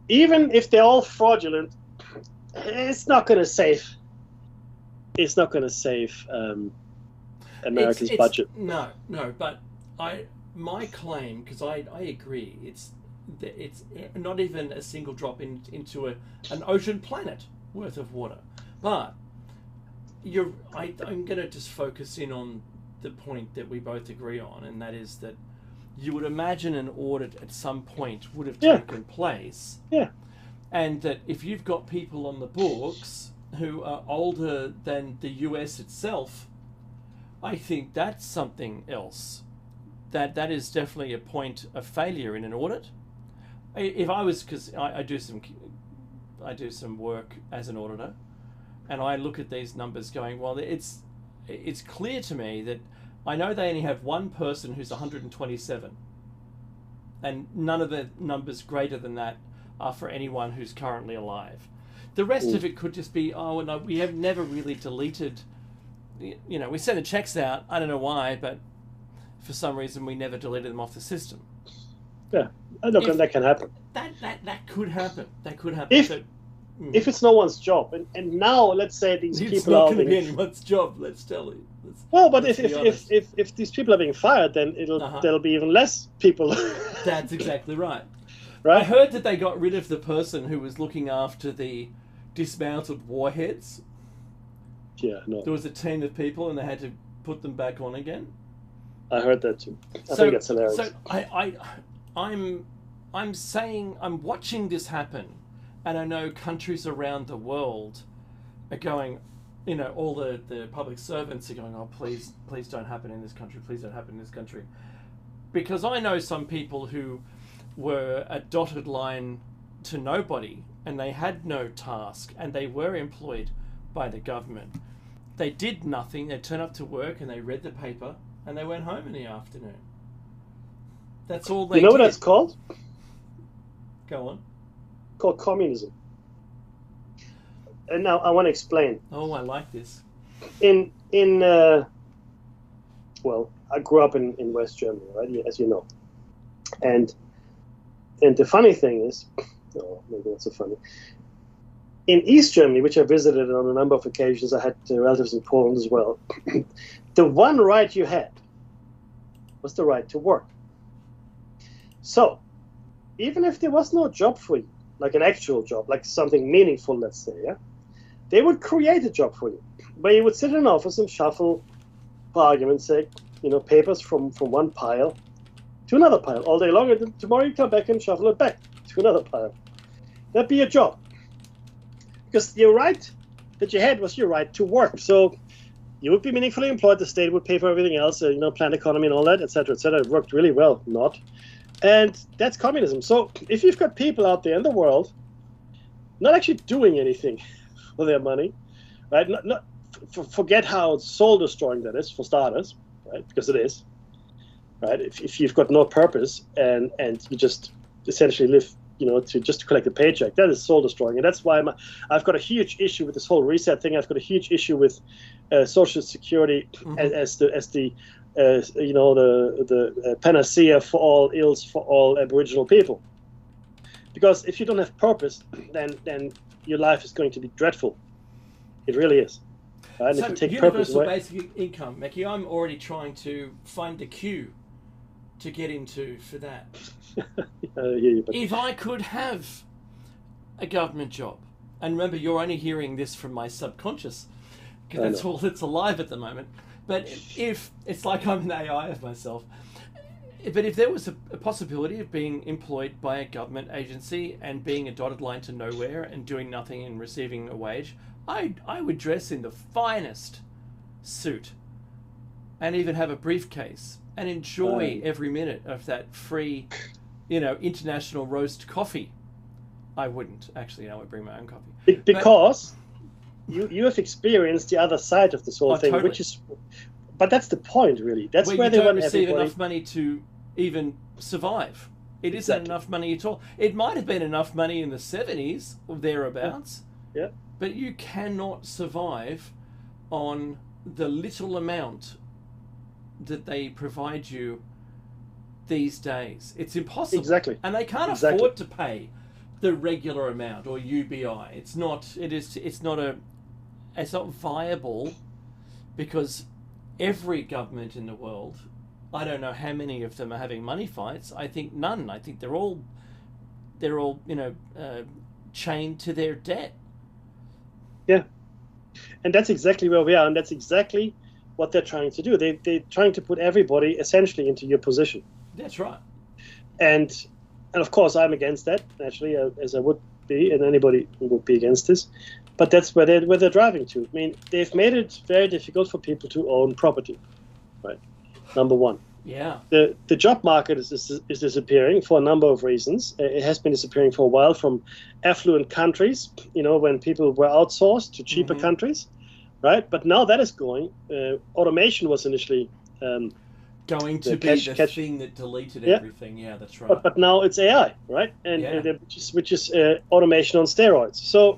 Speaker 2: Even if they're all fraudulent, it's not going to save. It's not going to save America's budget.
Speaker 3: No, but my claim, because I agree, it's not even a single drop into an ocean planet worth of water. But I'm going to just focus in on the point that we both agree on, and that is that you would imagine an audit at some point would have taken place.
Speaker 2: Yeah.
Speaker 3: And that if you've got people on the books who are older than the US itself, I think that's something else. That is definitely a point of failure in an audit. If I was, because I do some work as an auditor, and I look at these numbers going, well, it's clear to me that I know they only have one person who's 127, and none of the numbers greater than that are for anyone who's currently alive. The rest of it could just be, no, we have never really deleted, we send the checks out, I don't know why, but for some reason we never deleted them off the system.
Speaker 2: Yeah, that can happen.
Speaker 3: That could happen. That could happen.
Speaker 2: if it's no one's job, and now let's say these
Speaker 3: It's
Speaker 2: people
Speaker 3: not
Speaker 2: are
Speaker 3: going to be
Speaker 2: being,
Speaker 3: anyone's job. Let's tell you.
Speaker 2: well, but
Speaker 3: let's
Speaker 2: if
Speaker 3: be honest.
Speaker 2: if these people are being fired, then there'll be even less people.
Speaker 3: That's exactly right. I
Speaker 2: Right?
Speaker 3: heard that they got rid of the person who was looking after the dismounted warheads.
Speaker 2: Yeah, no,
Speaker 3: There was a team of people, and they had to put them back on again.
Speaker 2: I heard that too. I think that's hilarious.
Speaker 3: So I'm saying I'm watching this happen, and I know countries around the world are going, you know, all the public servants are going, oh, please don't happen in this country, please don't happen in this country, because I know some people who were a dotted line to nobody, and they had no task, and they were employed by the government. They did nothing. They turned up to work and they read the paper and they went home in the afternoon. That's all they
Speaker 2: You know
Speaker 3: did.
Speaker 2: what that's called?
Speaker 3: Go on.
Speaker 2: Called communism. And now I want to explain.
Speaker 3: Oh, I like this.
Speaker 2: Well, I grew up in West Germany, right? As you know. And the funny thing is, oh, maybe not so funny. In East Germany, which I visited on a number of occasions, I had relatives in Poland as well. The one right you had was the right to work. So, even if there was no job for you, like an actual job, like something meaningful, let's say, yeah, they would create a job for you, where you would sit in an office and shuffle, for argument's sake, papers from one pile to another pile all day long, and then tomorrow you come back and shuffle it back to another pile. That'd be a job. Because your right that you had was your right to work. So you would be meaningfully employed, the state would pay for everything else, planned economy and all that, etc., etc. It worked really well, not. And that's communism. So if you've got people out there in the world not actually doing anything for their money, right? Forget how soul-destroying that is, for starters, right? Because it is, right? If you've got no purpose and you just essentially live, to collect a paycheck, that is soul-destroying. And that's why I've got a huge issue with this whole reset thing. I've got a huge issue with Social Security as the panacea for all ills for all Aboriginal people. Because if you don't have purpose, then your life is going to be dreadful. It really is. Right?
Speaker 3: So
Speaker 2: if you take
Speaker 3: universal
Speaker 2: purpose away,
Speaker 3: basic income, Mackie, I'm already trying to find a queue to get into for that. If I could have a government job, and remember, you're only hearing this from my subconscious, because that's all that's alive at the moment. But if it's like I'm an AI of myself, but if there was a possibility of being employed by a government agency and being a dotted line to nowhere and doing nothing and receiving a wage, I would dress in the finest suit and even have a briefcase and enjoy every minute of that free, international roast coffee. I wouldn't actually. I would bring my own coffee
Speaker 2: because you have experienced the other side of this whole thing,
Speaker 3: totally.
Speaker 2: But that's the point, really. That's
Speaker 3: where
Speaker 2: where
Speaker 3: you
Speaker 2: they
Speaker 3: don't
Speaker 2: want
Speaker 3: receive
Speaker 2: everybody.
Speaker 3: enough money to even survive. It isn't
Speaker 2: Exactly.
Speaker 3: enough money at all. It might have been enough money in the 70s or thereabouts.
Speaker 2: Yeah.
Speaker 3: But you cannot survive on the little amount that they provide you these days. It's impossible.
Speaker 2: Exactly.
Speaker 3: And they can't
Speaker 2: Exactly.
Speaker 3: afford to pay the regular amount or UBI. It's not viable, because every government in the world, I don't know how many of them are having money fights. I think none. I think they're all chained to their debt.
Speaker 2: Yeah. And that's exactly where we are, and that's exactly what they're trying to do. They're trying to put everybody essentially into your position.
Speaker 3: That's right.
Speaker 2: And of course, I'm against that, naturally, as I would be, and anybody would be against this. But that's where they're driving to. I mean, they've made it very difficult for people to own property, right? Number one.
Speaker 3: Yeah.
Speaker 2: The job market is disappearing for a number of reasons. It has been disappearing for a while from affluent countries, when people were outsourced to cheaper countries, right? But now that is going. Automation was initially
Speaker 3: going to be the thing that deleted everything. Yeah, that's right.
Speaker 2: But now it's AI, right? And which is automation on steroids. So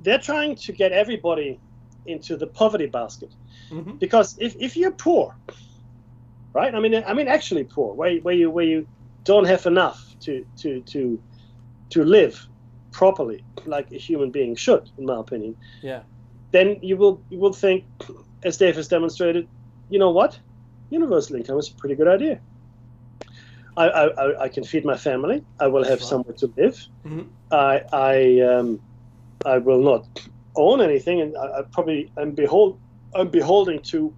Speaker 2: they're trying to get everybody into the poverty basket, because if you're poor, right? I mean, actually poor, where you don't have enough to live, properly, like a human being should, in my opinion,
Speaker 3: Yeah.
Speaker 2: then you will think, as Dave has demonstrated, you know what? Universal income is a pretty good idea. I can feed my family. I will have
Speaker 3: right.
Speaker 2: somewhere to live.
Speaker 3: Mhm.
Speaker 2: I will not own anything, and I probably I'm beholden to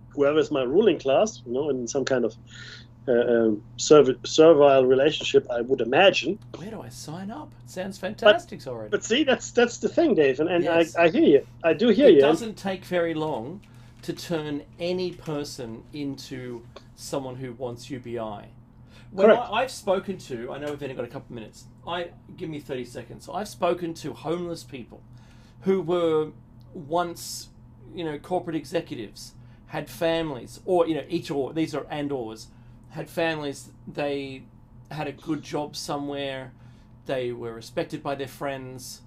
Speaker 2: whoever's my ruling class, in some kind of servile relationship, I would imagine.
Speaker 3: Where do I sign up? It sounds fantastic already.
Speaker 2: But see, that's the thing, Dave, and
Speaker 3: Yes.
Speaker 2: I hear you. I do hear you.
Speaker 3: It doesn't take very long to turn any person into someone who wants UBI. When
Speaker 2: Correct.
Speaker 3: I've spoken to, I know we've only got a couple of minutes. Give me 30 seconds. I've spoken to homeless people who were once, corporate executives, had families, or each or these are and/ors, had families. They had a good job somewhere. They were respected by their friends,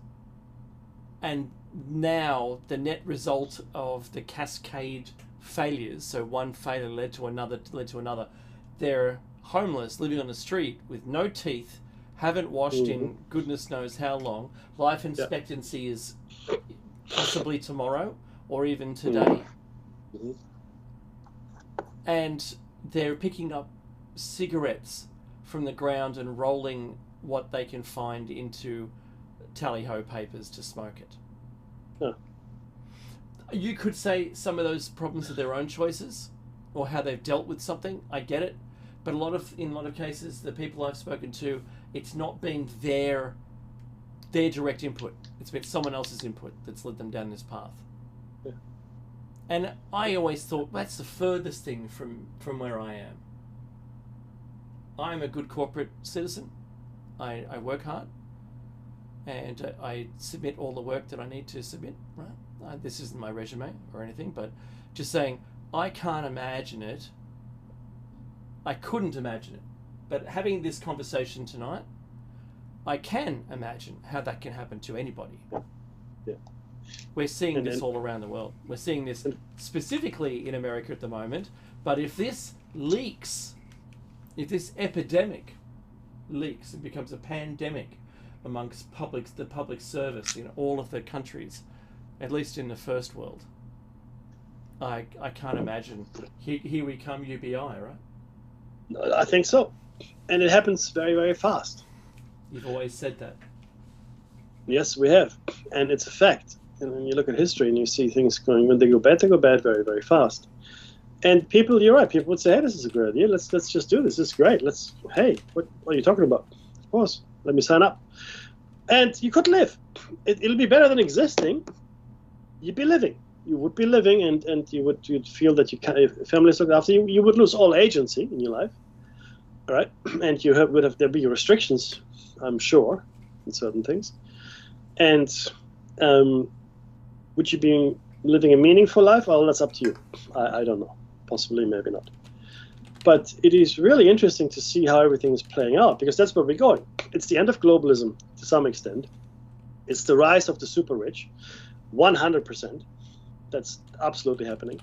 Speaker 3: and now the net result of the cascade failures, so one failure led to another, they're homeless, living on the street with no teeth, haven't washed in goodness knows how long. Life expectancy is possibly tomorrow or even today.
Speaker 2: Mhm.
Speaker 3: And they're picking up cigarettes from the ground and rolling what they can find into tally-ho papers to smoke it.
Speaker 2: Huh.
Speaker 3: You could say some of those problems are their own choices or how they've dealt with something. I get it. But in a lot of cases, the people I've spoken to, it's not been their direct input. It's been someone else's input that's led them down this path.
Speaker 2: Yeah.
Speaker 3: And I always thought that's the furthest thing from where I am. I'm a good corporate citizen. I work hard. And I submit all the work that I need to submit, right? This isn't my resume or anything, but just saying, I can't imagine it. I couldn't imagine it. But having this conversation tonight, I can imagine how that can happen to anybody.
Speaker 2: Yeah.
Speaker 3: We're seeing this all around the world. We're seeing this specifically in America at the moment. But if this leaks, if this epidemic leaks and becomes a pandemic amongst the public service in all of the countries, at least in the first world, I can't imagine. Here we come, UBI, right?
Speaker 2: I think so. And it happens very, very fast.
Speaker 3: You've always said that.
Speaker 2: Yes, we have. And it's a fact. And when you look at history and you see things going, when they go bad very, very fast. And people, you're right, people would say, hey, this is a great idea. Let's just do this. This is great. Hey, what are you talking about? Of course, let me sign up. And you could live. It'll be better than existing. You'd be living. You would be living, and you'd feel that if families looked after you, you would lose all agency in your life. All right? And there'd be restrictions, I'm sure, in certain things. And would you be living a meaningful life? Well, that's up to you. I don't know. Possibly, maybe not. But it is really interesting to see how everything is playing out, because that's where we're going. It's the end of globalism to some extent. It's the rise of the super rich, 100%. That's absolutely happening.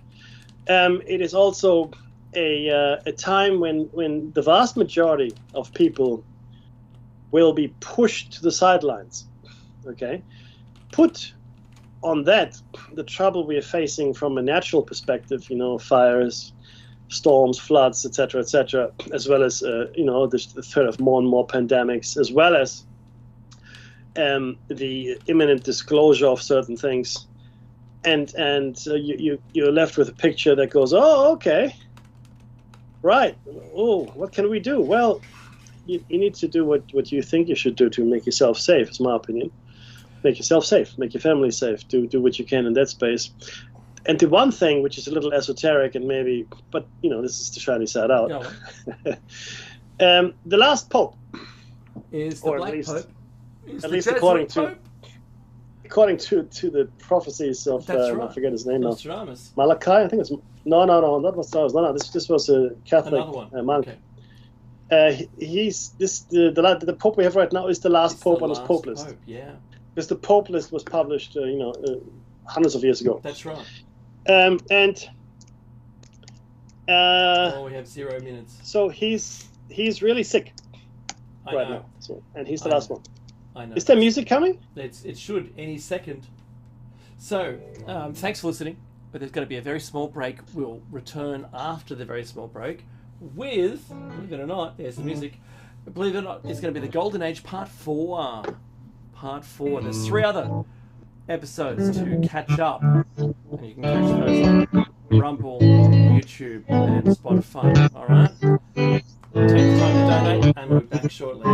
Speaker 2: It is also a time when the vast majority of people will be pushed to the sidelines. Okay, put on that the trouble we are facing from a natural perspective, fires, storms, floods, etc., as well as the threat of more and more pandemics, as well as the imminent disclosure of certain things, and you're left with a picture that goes, oh, okay, right, oh, what can we do? Well, you need to do what you think you should do to make yourself safe, is my opinion. Make yourself safe, make your family safe, do what you can in that space. And the one thing which is a little esoteric and maybe, but this is the shiny side out. The last pope
Speaker 3: is the Black Pope.
Speaker 2: At least according to the prophecies of I forget his name now. Malachi, I think it's no, that was no. This was a Catholic monk.
Speaker 3: Okay.
Speaker 2: The pope we have right now is the last pope on his pope list.
Speaker 3: Yeah.
Speaker 2: Because the pope list was published, hundreds of years ago.
Speaker 3: That's right. We have 0 minutes.
Speaker 2: So he's really sick
Speaker 3: I
Speaker 2: right
Speaker 3: know.
Speaker 2: now. So, and he's the last one.
Speaker 3: I know.
Speaker 2: Is there music coming?
Speaker 3: It should any second. So, thanks for listening. But there's going to be a very small break. We'll return after the very small break with, believe it or not, there's the music. Believe it or not, it's going to be the Golden Age Part 4. Part 4. There's 3 other episodes to catch up. And you can catch those on Rumble, YouTube, and Spotify. Alright? Take the time to donate, and we'll be back shortly.